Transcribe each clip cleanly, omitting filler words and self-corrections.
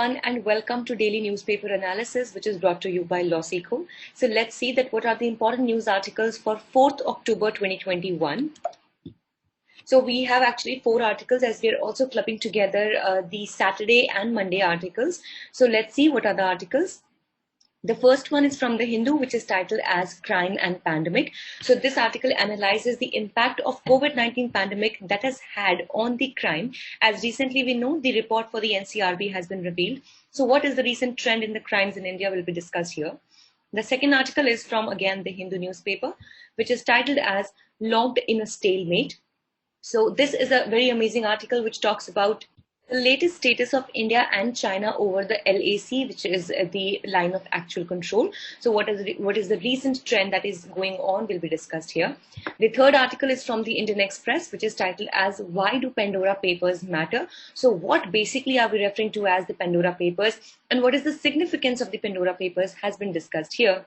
everyone, and welcome to Daily Newspaper Analysis, which is brought to you by LawSeco. So let's see that what are the important news articles for 4th October 2021. So we have actually 4 articles as we are also clubbing together the Saturday and Monday articles. So let's see what are the articles. The first one is from The Hindu, which is titled as Crime and Pandemic. So this article analyzes the impact of COVID-19 pandemic that has had on the crime. As recently we know, the report for the NCRB has been revealed. So what is the recent trend in the crimes in India will be discussed here. The second article is from, again, The Hindu newspaper, which is titled as Locked in a Stalemate. So this is a very amazing article which talks about the latest status of India and China over the LAC, which is the line of actual control. So what is the recent trend that is going on will be discussed here. The third article is from the Indian Express, which is titled as Why Do Pandora Papers Matter? So what basically are we referring to as the Pandora Papers, and what is the significance of the Pandora Papers has been discussed here.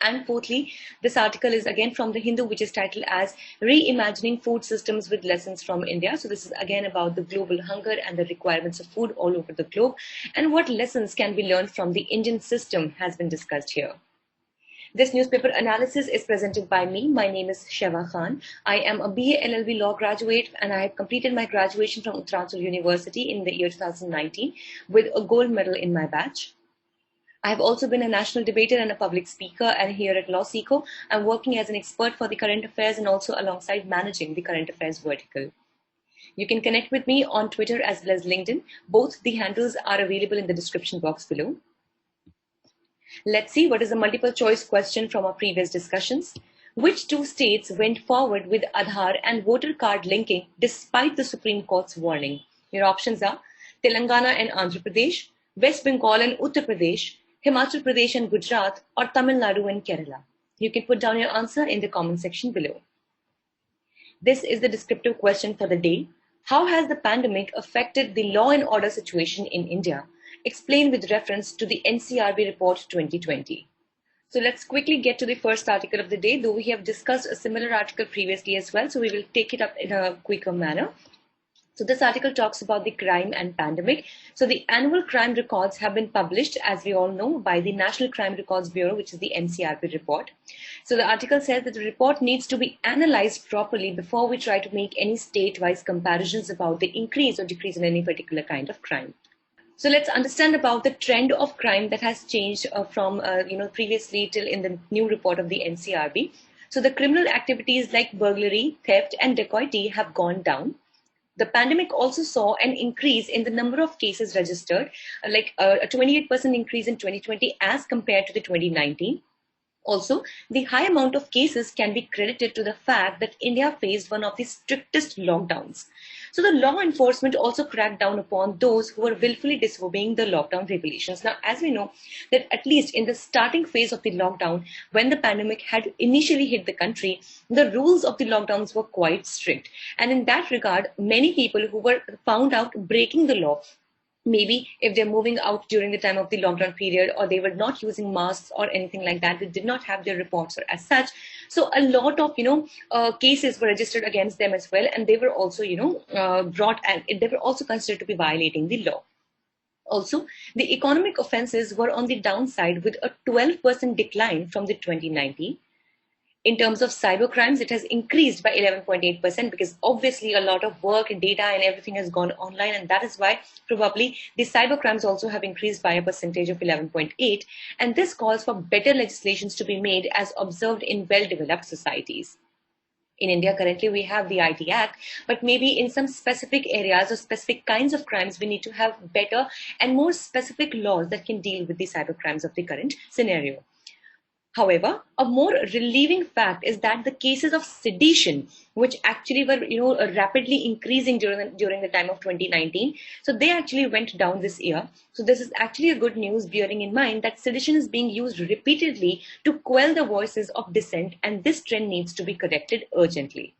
And fourthly, this article is again from The Hindu, which is titled as Reimagining Food Systems with Lessons from India. So this is again about the global hunger and the requirements of food all over the globe, and what lessons can be learned from the Indian system has been discussed here. This newspaper analysis is presented by me. My name is Sheva Khan. I am a BA LLB law graduate, and I have completed my graduation from Uttarakhand University in the year 2019 with a gold medal in my batch. I have also been a national debater and a public speaker, and here at LawSeco, I'm working as an expert for the current affairs and also alongside managing the current affairs vertical. You can connect with me on Twitter as well as LinkedIn. Both the handles are available in the description box below. Let's see what is the multiple choice question from our previous discussions. Which two states went forward with Aadhaar and voter card linking despite the Supreme Court's warning? Your options are Telangana and Andhra Pradesh, West Bengal and Uttar Pradesh, Himachal Pradesh and Gujarat, or Tamil Nadu and Kerala. You can put down your answer in the comment section below. This is the descriptive question for the day. How has the pandemic affected the law and order situation in India? Explain with reference to the NCRB report 2020. So let's quickly get to the first article of the day, though we have discussed a similar article previously as well, so we will take it up in a quicker manner. So this article talks about the crime and pandemic. So the annual crime records have been published, as we all know, by the National Crime Records Bureau, which is the NCRB report. So the article says that the report needs to be analyzed properly before we try to make any state-wise comparisons about the increase or decrease in any particular kind of crime. So let's understand about the trend of crime that has changed from previously till in the new report of the NCRB. So the criminal activities like burglary, theft, and dacoity have gone down. The pandemic also saw an increase in the number of cases registered, like a 28% increase in 2020 as compared to the 2019. Also, the high amount of cases can be credited to the fact that India faced one of the strictest lockdowns. So the law enforcement also cracked down upon those who were willfully disobeying the lockdown regulations. Now, as we know that at least in the starting phase of the lockdown, when the pandemic had initially hit the country, the rules of the lockdowns were quite strict. And in that regard, many people who were found out breaking the law, maybe if they're moving out during the time of the lockdown period, or they were not using masks or anything like that, they did not have their reports or as such. So a lot of, cases were registered against them as well. And they were also, brought, and they were also considered to be violating the law. Also, the economic offenses were on the downside with a 12% decline from the 2019. In terms of cyber crimes, it has increased by 11.8% because obviously a lot of work and data and everything has gone online, and that is why probably the cyber crimes also have increased by a percentage of 11.8%. And this calls for better legislations to be made as observed in well-developed societies. In India, currently we have the IT Act, but maybe in some specific areas or specific kinds of crimes, we need to have better and more specific laws that can deal with the cyber crimes of the current scenario. However, a more relieving fact is that the cases of sedition, which actually were rapidly increasing during the time of 2019, so they actually went down this year. So this is actually a good news, bearing in mind that sedition is being used repeatedly to quell the voices of dissent, and this trend needs to be corrected urgently.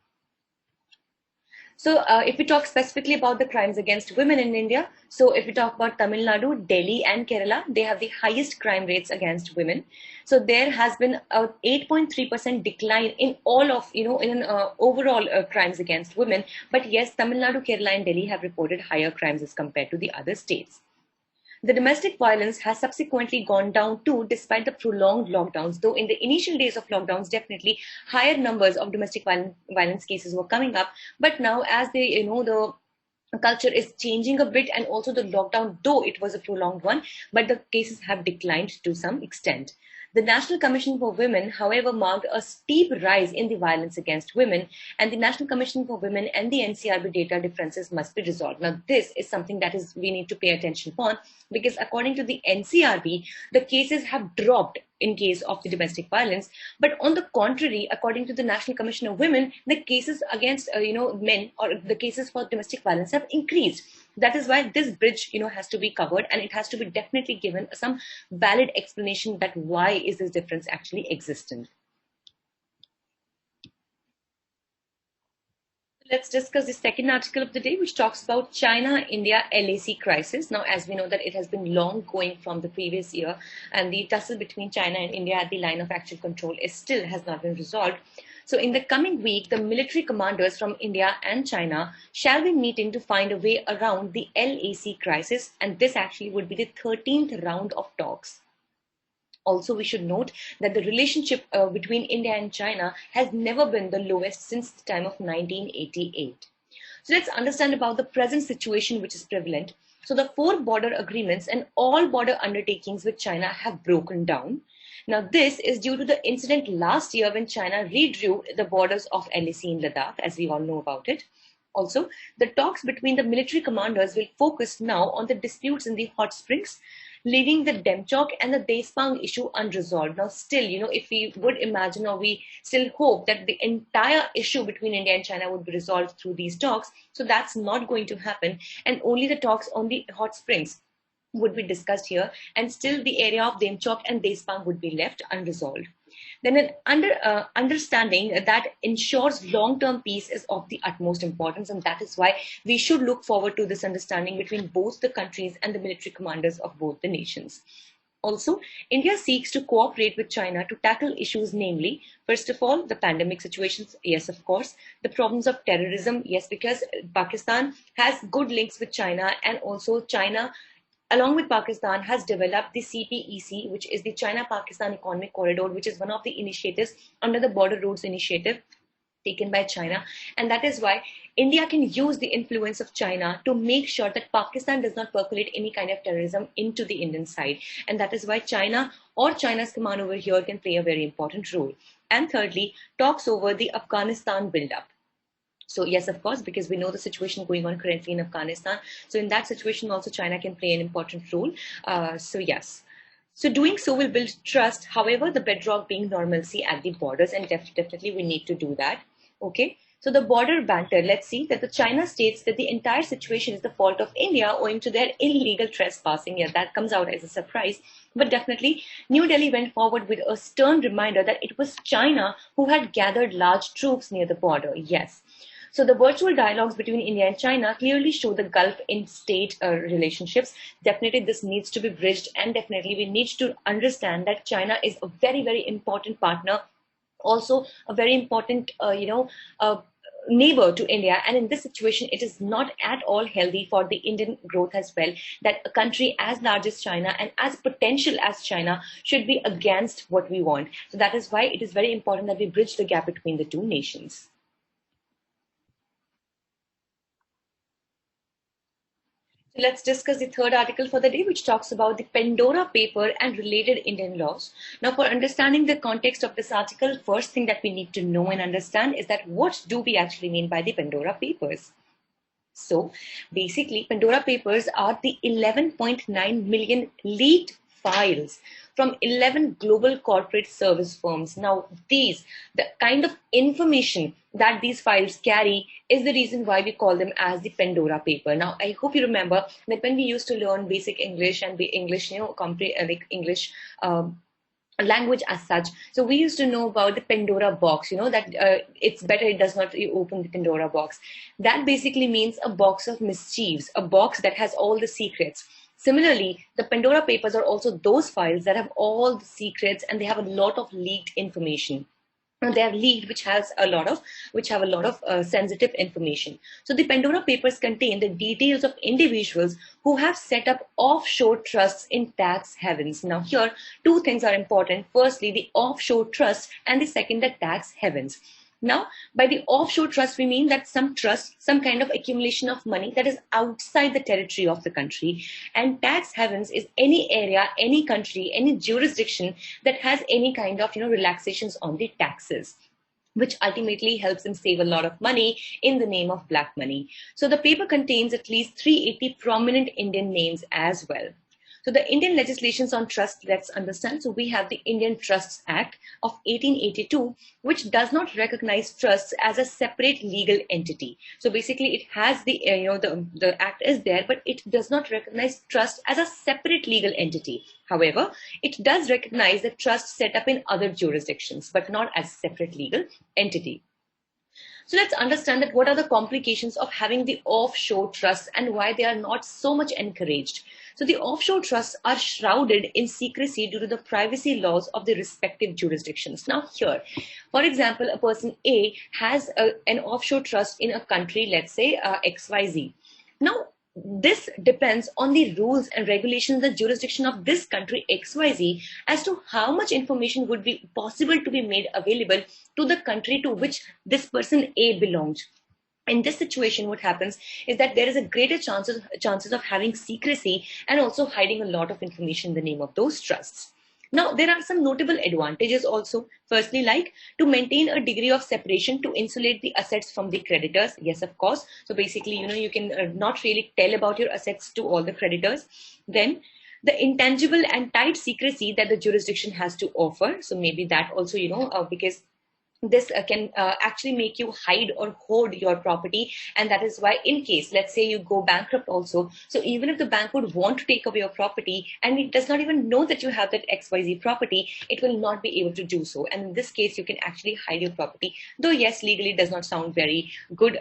So if we talk specifically about the crimes against women in India, so if we talk about Tamil Nadu, Delhi and Kerala, they have the highest crime rates against women. So there has been a 8.3% decline in all of, overall crimes against women. But yes, Tamil Nadu, Kerala and Delhi have reported higher crimes as compared to the other states. The domestic violence has subsequently gone down too, despite the prolonged lockdowns. Though in the initial days of lockdowns, definitely higher numbers of domestic violence cases were coming up. But now, as the culture is changing a bit, and also the lockdown, though it was a prolonged one, but the cases have declined to some extent. The National Commission for Women, however, marked a steep rise in the violence against women, and the National Commission for Women and the NCRB data differences must be resolved. Now, this is something that is we need to pay attention on, because according to the NCRB, the cases have dropped in case of the domestic violence. But on the contrary, according to the National Commission of Women, the cases against men, or the cases for domestic violence, have increased. That is why this bridge has to be covered, and it has to be definitely given some valid explanation that why is this difference actually existent. Let's discuss the second article of the day, which talks about China-India LAC crisis. Now, as we know that it has been long going from the previous year, and the tussle between China and India at the line of actual control still has not been resolved. So in the coming week, the military commanders from India and China shall be meeting to find a way around the LAC crisis, and this actually would be the 13th round of talks. Also, we should note that the relationship between India and China has never been the lowest since the time of 1988. So let's understand about the present situation which is prevalent. So the 4 border agreements and all border undertakings with China have broken down. Now, this is due to the incident last year when China redrew the borders of LAC in Ladakh, as we all know about it. Also, the talks between the military commanders will focus now on the disputes in the hot springs, leaving the Demchok and the Despang issue unresolved. Now, still, if we would imagine, or we still hope that the entire issue between India and China would be resolved through these talks, so that's not going to happen, and only the talks on the hot springs would be discussed here, and still the area of Demchok and Despang would be left unresolved. Then an understanding that ensures long-term peace is of the utmost importance, and that is why we should look forward to this understanding between both the countries and the military commanders of both the nations. Also, India seeks to cooperate with China to tackle issues, namely, first of all, the pandemic situations, yes, of course, the problems of terrorism, yes, because Pakistan has good links with China, and also China, along with Pakistan, has developed the CPEC, which is the China-Pakistan Economic Corridor, which is one of the initiatives under the Border Roads Initiative taken by China. And that is why India can use the influence of China to make sure that Pakistan does not percolate any kind of terrorism into the Indian side. And that is why China, or China's command over here, can play a very important role. And thirdly, talks over the Afghanistan build-up. So yes, of course, because we know the situation going on currently in Afghanistan. So in that situation also China can play an important role. So yes. So doing so will build trust, however, the bedrock being normalcy at the borders, and definitely we need to do that. Okay. So the border banter, let's see that the China states that the entire situation is the fault of India owing to their illegal trespassing. Yeah, that comes out as a surprise. But definitely, New Delhi went forward with a stern reminder that it was China who had gathered large troops near the border. Yes. So the virtual dialogues between India and China clearly show the gulf in state relationships. Definitely this needs to be bridged, and definitely we need to understand that China is a very, very important partner, also a very important, neighbor to India. And in this situation, it is not at all healthy for the Indian growth as well, that a country as large as China and as potential as China should be against what we want. So that is why it is very important that we bridge the gap between the two nations. Let's discuss the third article for the day, which talks about the Pandora paper and related Indian laws. Now, for understanding the context of this article, first thing that we need to know and understand is that what do we actually mean by the Pandora papers? So, basically, Pandora papers are the 11.9 million leaked files from 11 global corporate service firms. Now, the kind of information that these files carry is the reason why we call them as the Pandora paper. Now, I hope you remember that when we used to learn basic English and English, English language as such. So we used to know about the Pandora box, that it's better it does not open the Pandora box. That basically means a box of mischiefs, a box that has all the secrets. Similarly, the Pandora papers are also those files that have all the secrets, and they have a lot of leaked information. they are leaked, which have a lot of sensitive information. So the Pandora papers contain the details of individuals who have set up offshore trusts in tax havens. Now here, two things are important. Firstly, the offshore trust, and the second, the tax havens. Now, by the offshore trust, we mean that some trust, some kind of accumulation of money that is outside the territory of the country. And tax havens is any area, any country, any jurisdiction that has any kind of, relaxations on the taxes, which ultimately helps them save a lot of money in the name of black money. So the paper contains at least 380 prominent Indian names as well. So the Indian legislations on trust, let's understand. So we have the Indian Trusts Act of 1882, which does not recognize trusts as a separate legal entity. So basically it has the, the act is there, but it does not recognize trust as a separate legal entity. However, it does recognize the trust set up in other jurisdictions, but not as a separate legal entity. So let's understand that what are the complications of having the offshore trusts and why they are not so much encouraged. So the offshore trusts are shrouded in secrecy due to the privacy laws of the respective jurisdictions. Now here, for example, a person A has an offshore trust in a country, let's say XYZ. Now, this depends on the rules and regulations, the jurisdiction of this country XYZ, as to how much information would be possible to be made available to the country to which this person A belongs. In this situation, what happens is that there is a greater chances of having secrecy and also hiding a lot of information in the name of those trusts. Now, there are some notable advantages also. Firstly, like to maintain a degree of separation to insulate the assets from the creditors. Yes, of course. So basically, you can not really tell about your assets to all the creditors. Then the intangible and tight secrecy that the jurisdiction has to offer. So maybe that also, because this can actually make you hide or hoard your property, and that is why, in case, let's say you go bankrupt also, so even if the bank would want to take away your property and it does not even know that you have that XYZ property, it will not be able to do so. And in this case, you can actually hide your property, though yes, legally it does not sound very good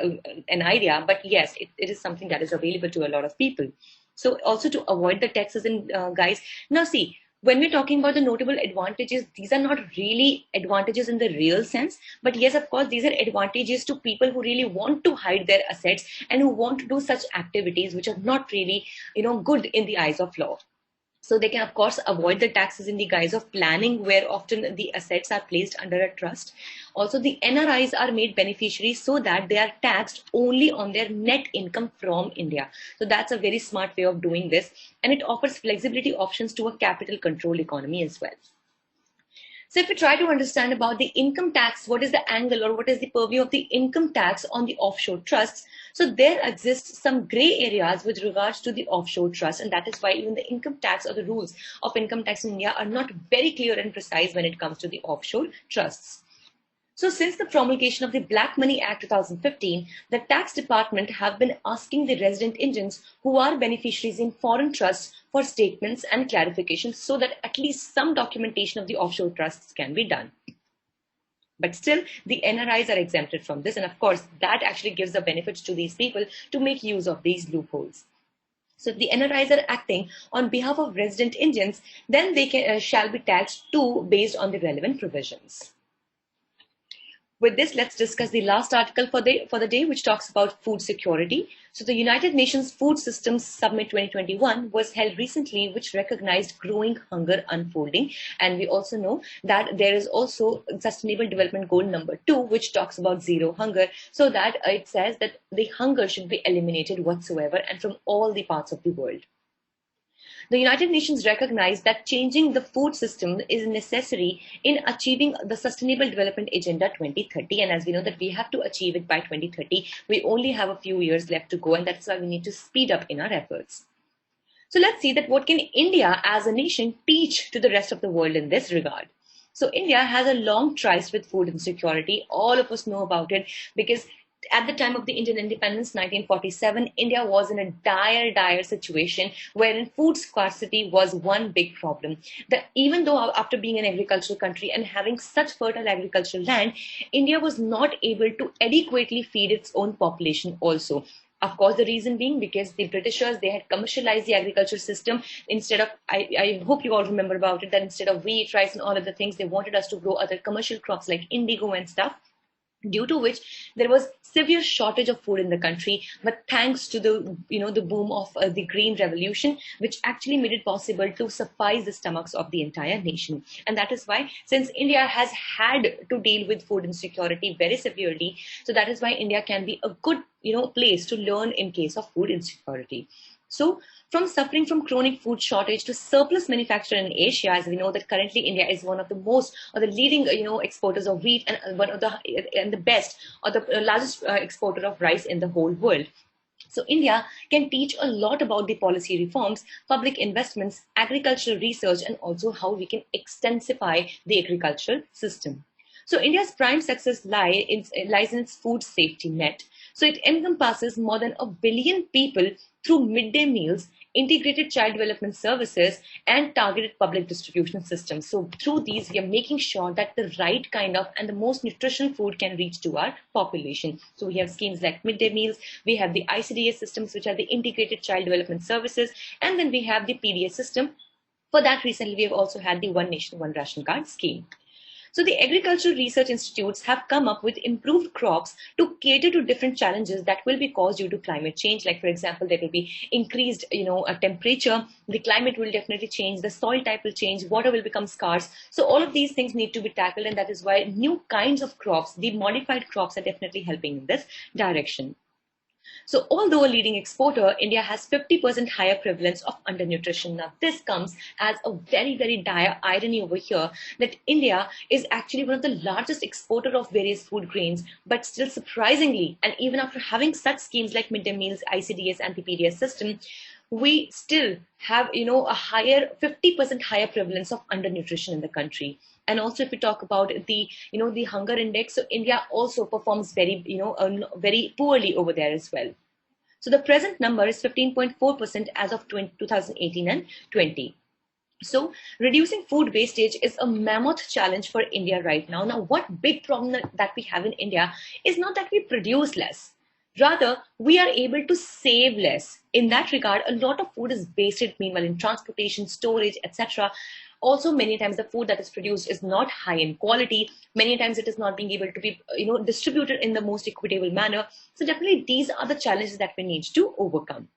an idea, but yes, it is something that is available to a lot of people. So also to avoid the taxes, and guys, now see, when we're talking about the notable advantages, these are not really advantages in the real sense, but yes, of course, these are advantages to people who really want to hide their assets and who want to do such activities which are not really, good in the eyes of law. So they can, of course, avoid the taxes in the guise of planning, where often the assets are placed under a trust. Also, the NRIs are made beneficiaries so that they are taxed only on their net income from India. So that's a very smart way of doing this. And it offers flexibility options to a capital control economy as well. So if we try to understand about the income tax, what is the angle or what is the purview of the income tax on the offshore trusts? So there exists some gray areas with regards to the offshore trust, and that is why even the income tax or the rules of income tax in India are not very clear and precise when it comes to the offshore trusts. So since the promulgation of the Black Money Act 2015, the tax department have been asking the resident Indians who are beneficiaries in foreign trusts for statements and clarifications so that at least some documentation of the offshore trusts can be done. But still, the NRIs are exempted from this. And of course, that actually gives the benefits to these people to make use of these loopholes. So if the NRIs are acting on behalf of resident Indians, then they shall be taxed too based on the relevant provisions. With this, let's discuss the last article for the day, which talks about food security. So the United Nations Food Systems Summit 2021 was held recently, which recognized growing hunger unfolding. And we also know that there is also Sustainable Development Goal number 2, which talks about zero hunger. So that it says that the hunger should be eliminated whatsoever and from all the parts of the world. The United Nations recognized that changing the food system is necessary in achieving the Sustainable Development Agenda 2030. And as we know that we have to achieve it by 2030, we only have a few years left to go, and that's why we need to speed up in our efforts. So let's see that what can India as a nation teach to the rest of the world in this regard. So India has a long tryst with food insecurity. All of us know about it because at the time of the Indian independence, 1947, India was in a dire situation wherein food scarcity was one big problem. Even though after being an agricultural country and having such fertile agricultural land, India was not able to adequately feed its own population also. Of course, the reason being because the Britishers, they had commercialized the agriculture system. Instead of, I hope you all remember about it, that instead of wheat, rice, and all of the things, they wanted us to grow other commercial crops like indigo and stuff, due to which there was severe shortage of food in the country. But thanks to the the boom of the green revolution, which actually made it possible to suffice the stomachs of the entire nation. And that is why, since India has had to deal with food insecurity very severely, so that is why India can be a good place to learn in case of food insecurity. So from suffering from chronic food shortage to surplus manufacture in Asia, as we know that currently India is one of the most or the leading exporters of wheat, and one of the and the best or the largest exporter of rice in the whole world. So India can teach a lot about the policy reforms, public investments, agricultural research, and also how we can extensify the agricultural system. So India's prime success lies in its food safety net. So it encompasses more than 1 billion people through midday meals, integrated child development services, and targeted public distribution systems. So through these, we are making sure that the right kind of and the most nutritional food can reach to our population. So we have schemes like midday meals, we have the ICDS systems, which are the integrated child development services, and then we have the PDS system. For that, recently we have also had the One Nation, One Ration Card scheme. So the agricultural research institutes have come up with improved crops to cater to different challenges that will be caused due to climate change. Like, for example, there will be increased, temperature, the climate will definitely change, the soil type will change, water will become scarce. So all of these things need to be tackled, and that is why new kinds of crops, the modified crops, are definitely helping in this direction. So although a leading exporter, India has 50% higher prevalence of undernutrition. Now, this comes as a very, very dire irony over here that India is actually one of the largest exporter of various food grains, but still surprisingly, and even after having such schemes like midday meals, ICDS, and the PDS system, we still have, a higher 50% higher prevalence of undernutrition in the country. And also, if we talk about the, the hunger index, so India also performs very, very poorly over there as well. So the present number is 15.4% as of 2018 and 20. So reducing food wastage is a mammoth challenge for India right now. Now, what big problem that we have in India is not that we produce less. Rather, we are able to save less. In that regard, a lot of food is wasted meanwhile in transportation, storage, etc. Also, many times the food that is produced is not high in quality. Many times it is not being able to be, distributed in the most equitable manner. So definitely these are the challenges that we need to overcome.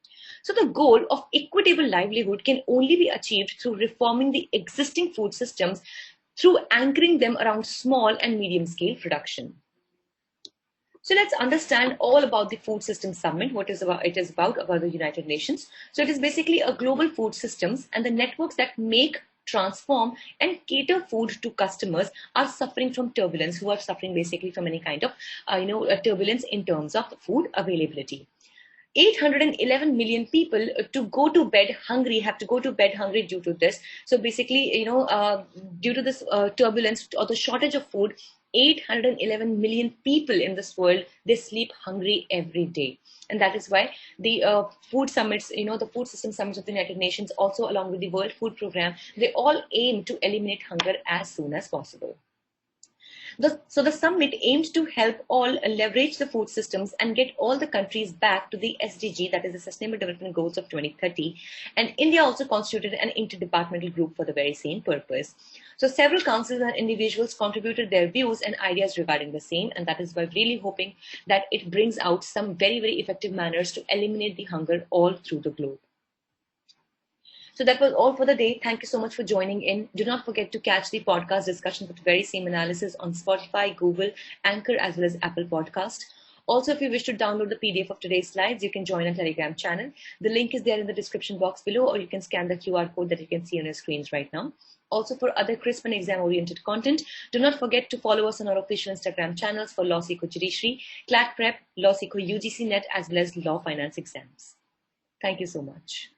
So the goal of equitable livelihood can only be achieved through reforming the existing food systems through anchoring them around small and medium scale production. So let's understand all about the Food Systems Summit, what is about, it is about the United Nations. So it is basically a global food systems, and the networks that make, transform, and cater food to customers are suffering from turbulence, who are suffering basically from any kind of turbulence in terms of food availability. 811 million people to go to bed hungry have to go to bed hungry due to this. So basically, due to this turbulence or the shortage of food, 811 million people in this world, they sleep hungry every day. And that is why the food summits, the food system summits of the United Nations, also along with the World Food Program, they all aim to eliminate hunger as soon as possible. So the summit aims to help all leverage the food systems and get all the countries back to the SDG, that is the Sustainable Development Goals of 2030. And India also constituted an interdepartmental group for the very same purpose. So several councils and individuals contributed their views and ideas regarding the same, and that is why really hoping that it brings out some very, very effective manners to eliminate the hunger all through the globe. So that was all for the day. Thank you so much for joining in. Do not forget to catch the podcast discussion with the very same analysis on Spotify, Google, Anchor, as well as Apple Podcast. Also, if you wish to download the PDF of today's slides, you can join our Telegram channel. The link is there in the description box below, or you can scan the QR code that you can see on your screens right now. Also, for other crisp and exam-oriented content, do not forget to follow us on our official Instagram channels for Law Seco Judiciary, CLAT Prep, Law Seco UGC Net, as well as Law Finance exams. Thank you so much.